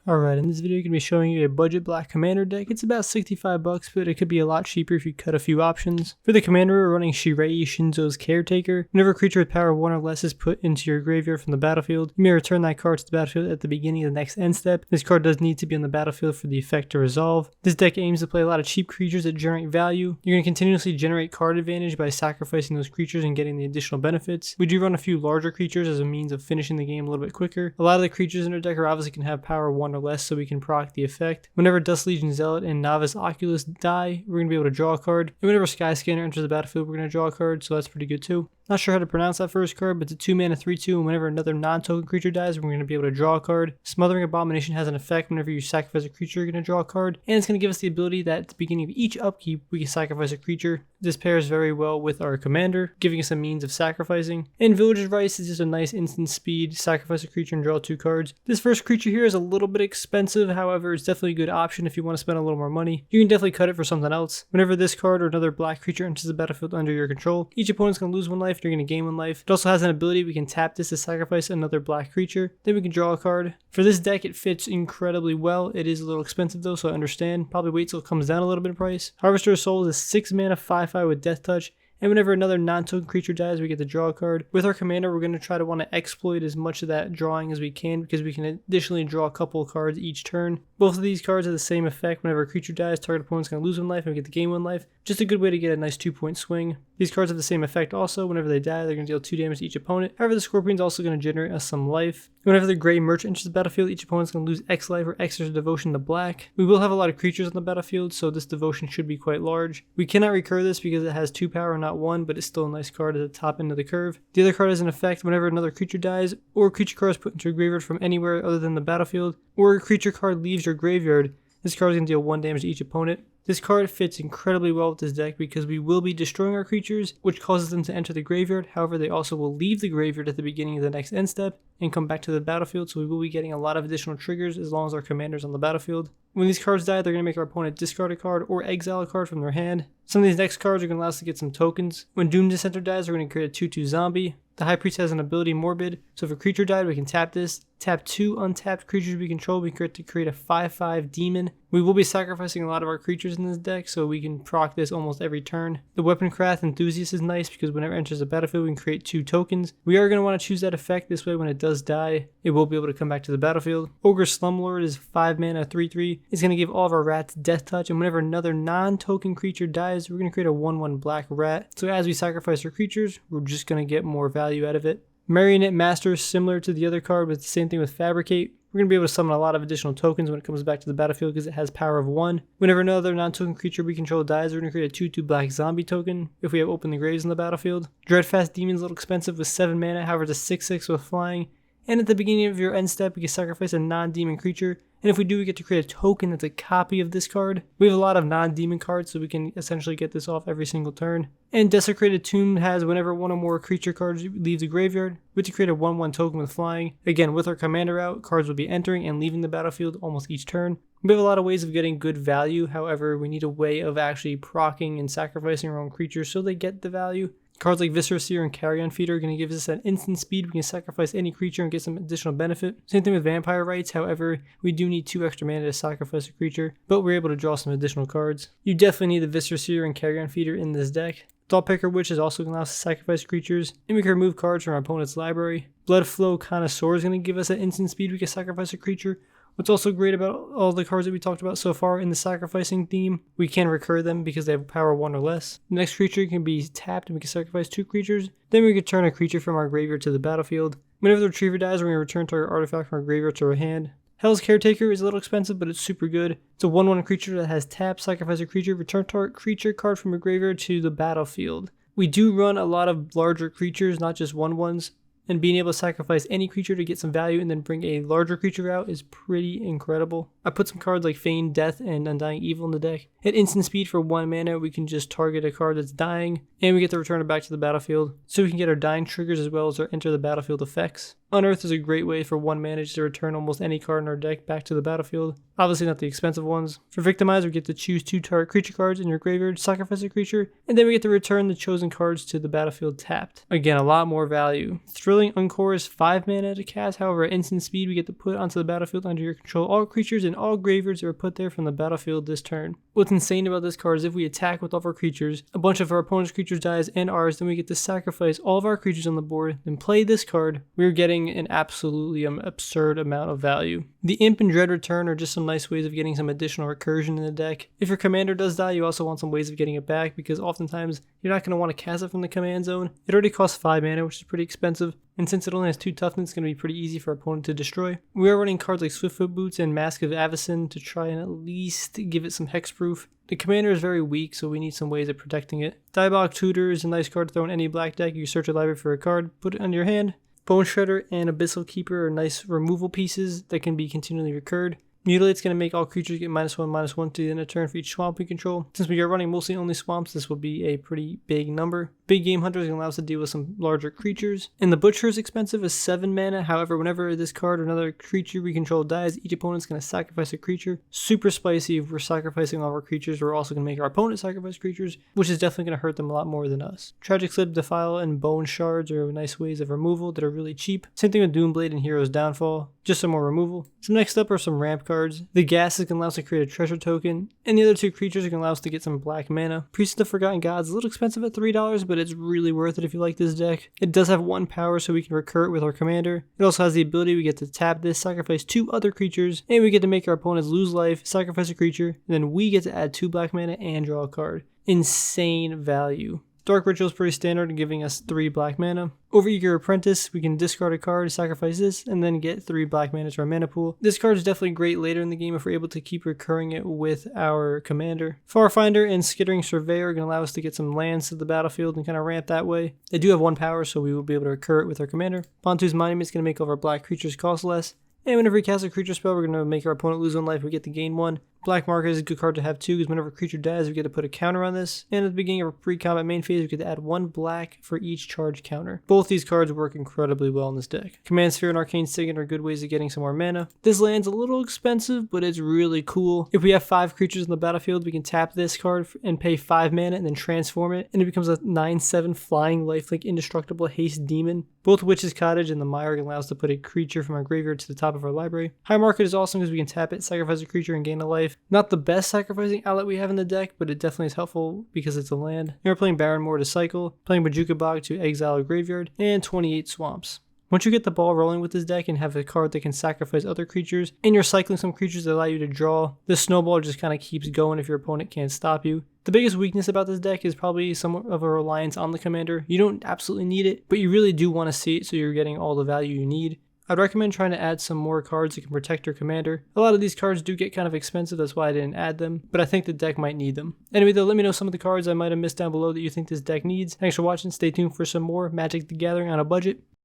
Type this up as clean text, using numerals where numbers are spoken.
Alright, in this video I'm going to be showing you a budget black commander deck. It's about 65 bucks, but it could be a lot cheaper if you cut a few options. For the commander, we're running Shirei, Shinzo's Caretaker. Whenever a creature with power 1 or less is put into your graveyard from the battlefield, you may return that card to the battlefield at the beginning of the next end step. This card does need to be on the battlefield for the effect to resolve. This deck aims to play a lot of cheap creatures that generate value. You're going to continuously generate card advantage by sacrificing those creatures and getting the additional benefits. We do run a few larger creatures as a means of finishing the game a little bit quicker. A lot of the creatures in our deck are obviously can have power 1 or less, so we can proc the effect. Whenever Dust Legion Zealot and Novice Oculus die, we're going to be able to draw a card. And whenever Skyscanner enters the battlefield, we're going to draw a card, so that's pretty good too. Not sure how to pronounce that first card, but it's a 2 mana 3/2, and whenever another non-token creature dies, we're going to be able to draw a card. Smothering Abomination has an effect whenever you sacrifice a creature, you're going to draw a card, and it's going to give us the ability that at the beginning of each upkeep, we can sacrifice a creature. This pairs very well with our commander, giving us a means of sacrificing. And Villager's Rice is just a nice instant speed, sacrifice a creature and draw 2 cards. This first creature here is a little bit expensive, however, it's definitely a good option if you want to spend a little more money. You can definitely cut it for something else. Whenever this card or another black creature enters the battlefield under your control, each opponent's going to lose 1 life, you're going to gain 1 life. It also has an ability, we can tap this to sacrifice another black creature, then we can draw a card. For this deck, it fits incredibly well. It is a little expensive though, so I understand. Probably wait till it comes down a little bit in price. Harvester of Souls is 6 mana 5/5 with Death Touch. And whenever another non-token creature dies, we get to draw a card. With our commander, we're going to try to want to exploit as much of that drawing as we can because we can additionally draw a couple of cards each turn. Both of these cards have the same effect. Whenever a creature dies, target opponent's going to lose 1 life and we get to gain 1 life. Just a good way to get a nice 2-point swing. These cards have the same effect also. Whenever they die, they're going to deal 2 damage to each opponent. However, the Scorpion's also going to generate us some life. Whenever the Gray Merchant enters the battlefield, each opponent's going to lose X life or X devotion to black. We will have a lot of creatures on the battlefield, so this devotion should be quite large. We cannot recur this because it has 2 power, not 1, but it's still a nice card at the top end of the curve. The other card has an effect whenever another creature dies, or a creature card is put into a graveyard from anywhere other than the battlefield, or a creature card leaves your graveyard. This card is going to deal 1 damage to each opponent. This card fits incredibly well with this deck because we will be destroying our creatures, which causes them to enter the graveyard. However, they also will leave the graveyard at the beginning of the next end step and come back to the battlefield, so we will be getting a lot of additional triggers as long as our commander's on the battlefield. When these cards die, they're going to make our opponent discard a card or exile a card from their hand. Some of these next cards are going to allow us to get some tokens. When Doom Dissenter dies, we're going to create a 2/2 zombie. The High Priest has an ability Morbid, so if a creature died, we can tap this. Tap 2 untapped creatures we control, we create a 5/5 demon. We will be sacrificing a lot of our creatures in this deck, so we can proc this almost every turn. The Weaponcraft Enthusiast is nice because whenever it enters the battlefield, we can create 2 tokens. We are going to want to choose that effect, this way when it does die, it will be able to come back to the battlefield. Ogre Slumlord is 5 mana 3/3. It's going to give all of our rats Death Touch, and whenever another non-token creature dies, we're going to create a 1/1 black rat. So as we sacrifice our creatures, we're just going to get more value out of it. Marionette Master is similar to the other card, but it's the same thing with Fabricate. We're going to be able to summon a lot of additional tokens when it comes back to the battlefield because it has power of 1. Whenever another non-token creature we control dies, we're going to create a 2/2 black zombie token if we have Open the Graves on the battlefield. Dreadfast Demon's a little expensive with 7 mana, however it's a 6/6 with flying. And at the beginning of your end step, we can sacrifice a non-demon creature. And if we do, we get to create a token that's a copy of this card. We have a lot of non-demon cards, so we can essentially get this off every single turn. And Desecrated Tomb has whenever 1 or more creature cards leave the graveyard, we have to create a 1/1 token with flying. Again, with our commander out, cards will be entering and leaving the battlefield almost each turn. We have a lot of ways of getting good value, however, we need a way of actually proccing and sacrificing our own creatures so they get the value. Cards like Viscera Seer and Carrion Feeder are going to give us that instant speed. We can sacrifice any creature and get some additional benefit. Same thing with Vampire Rites, however, we do need 2 extra mana to sacrifice a creature, but we're able to draw some additional cards. You definitely need the Viscera Seer and Carrion Feeder in this deck. Thought-Picker Witch is also going to allow us to sacrifice creatures, and we can remove cards from our opponent's library. Bloodflow Connoisseur is going to give us that instant speed. We can sacrifice a creature. What's also great about all the cards that we talked about so far in the sacrificing theme, we can recur them because they have power 1 or less. The next creature can be tapped and we can sacrifice 2 creatures. Then we can turn a creature from our graveyard to the battlefield. Whenever the Retriever dies, we're going to return target artifact from our graveyard to our hand. Hell's Caretaker is a little expensive, but it's super good. It's a 1/1 creature that has tap, sacrifice a creature, return target creature card from your graveyard to the battlefield. We do run a lot of larger creatures, not just 1/1s. And being able to sacrifice any creature to get some value and then bring a larger creature out is pretty incredible. I put some cards like Feigned Death and Undying Evil in the deck. At instant speed for 1 mana, we can just target a card that's dying, and we get to return it back to the battlefield. So we can get our dying triggers as well as our enter the battlefield effects. Unearth is a great way for 1 mana to return almost any card in our deck back to the battlefield. Obviously not the expensive ones. For Victimize, we get to choose 2 target creature cards in your graveyard, sacrifice a creature, and then we get to return the chosen cards to the battlefield tapped. Again, a lot more value. Thrilling Encore is 5 mana to cast, however at instant speed we get to put onto the battlefield under your control all creatures and all graveyards that were put there from the battlefield this turn. What's insane about this card is if we attack with all of our creatures, a bunch of our opponent's creatures dies and ours, then we get to sacrifice all of our creatures on the board, then play this card. We're getting an absolutely absurd amount of value. The Imp and Dread return are just some nice ways of getting some additional recursion in the deck. If your commander does die, you also want some ways of getting it back because oftentimes you're not going to want to cast it from the command zone. It already costs 5 mana, which is pretty expensive, and since it only has 2 toughness, it's going to be pretty easy for our opponent to destroy. We are running cards like Swiftfoot Boots and Mask of Avacyn to try and at least give it some hexproof. The commander is very weak, so we need some ways of protecting it. Diabolic Tutor is a nice card to throw in any black deck. You search a library for a card, put it under your hand. Bone Shredder and Abyssal Keeper are nice removal pieces that can be continually recurred. Mutilate's going to make all creatures get -1/-1 to the end of turn for each swamp we control. Since we are running mostly only swamps, this will be a pretty big number. Big Game Hunter is going to allow us to deal with some larger creatures. And the Butcher is expensive as 7 mana, however whenever this card or another creature we control dies, each opponent is going to sacrifice a creature. Super spicy if we're sacrificing all of our creatures, we're also going to make our opponent sacrifice creatures, which is definitely going to hurt them a lot more than us. Tragic Slip, Defile, and Bone Shards are nice ways of removal that are really cheap. Same thing with Doomblade and Hero's Downfall, just some more removal. So next up are some ramp cards. The Gas is going to allow us to create a treasure token, and the other 2 creatures are going to allow us to get some black mana. Priest of the Forgotten Gods is a little expensive at $3, but it's really worth it if you like this deck. It does have 1 power, so we can recur it with our commander. It also has the ability we get to tap this, sacrifice 2 other creatures, and we get to make our opponents lose life, sacrifice a creature, and then we get to add 2 black mana and draw a card. Insane value. Dark Ritual is pretty standard, giving us 3 black mana. Overeager Apprentice, we can discard a card, sacrifice this, and then get 3 black mana to our mana pool. This card is definitely great later in the game if we're able to keep recurring it with our commander. Farfinder and Skittering Surveyor are going to allow us to get some lands to the battlefield and kind of ramp that way. They do have 1 power, so we will be able to recur it with our commander. Pontu's Monument is going to make all of our black creatures cost less. And whenever we cast a creature spell, we're going to make our opponent lose 1 life, we get to gain 1. Black Market is a good card to have too, because whenever a creature dies, we get to put a counter on this. And at the beginning of a pre-combat main phase, we get to add 1 black for each charge counter. Both these cards work incredibly well in this deck. Command Sphere and Arcane Signet are good ways of getting some more mana. This land's a little expensive, but it's really cool. If we have 5 creatures in the battlefield, we can tap this card and pay 5 mana and then transform it, and it becomes a 9/7 flying lifelink indestructible haste demon. Both Witch's Cottage and the Mire allow us to put a creature from our graveyard to the top of our library. High Market is awesome because we can tap it, sacrifice a creature, and gain a life. Not the best sacrificing outlet we have in the deck, but it definitely is helpful because it's a land. And we're playing Barrenmoor to cycle, playing Bojuka Bog to exile a graveyard, and 28 swamps. Once you get the ball rolling with this deck and have a card that can sacrifice other creatures, and you're cycling some creatures that allow you to draw, the snowball just kind of keeps going if your opponent can't stop you. The biggest weakness about this deck is probably somewhat of a reliance on the commander. You don't absolutely need it, but you really do want to see it so you're getting all the value you need. I'd recommend trying to add some more cards that can protect your commander. A lot of these cards do get kind of expensive, that's why I didn't add them, but I think the deck might need them. Anyway though, let me know some of the cards I might have missed down below that you think this deck needs. Thanks for watching, stay tuned for some more Magic the Gathering on a budget.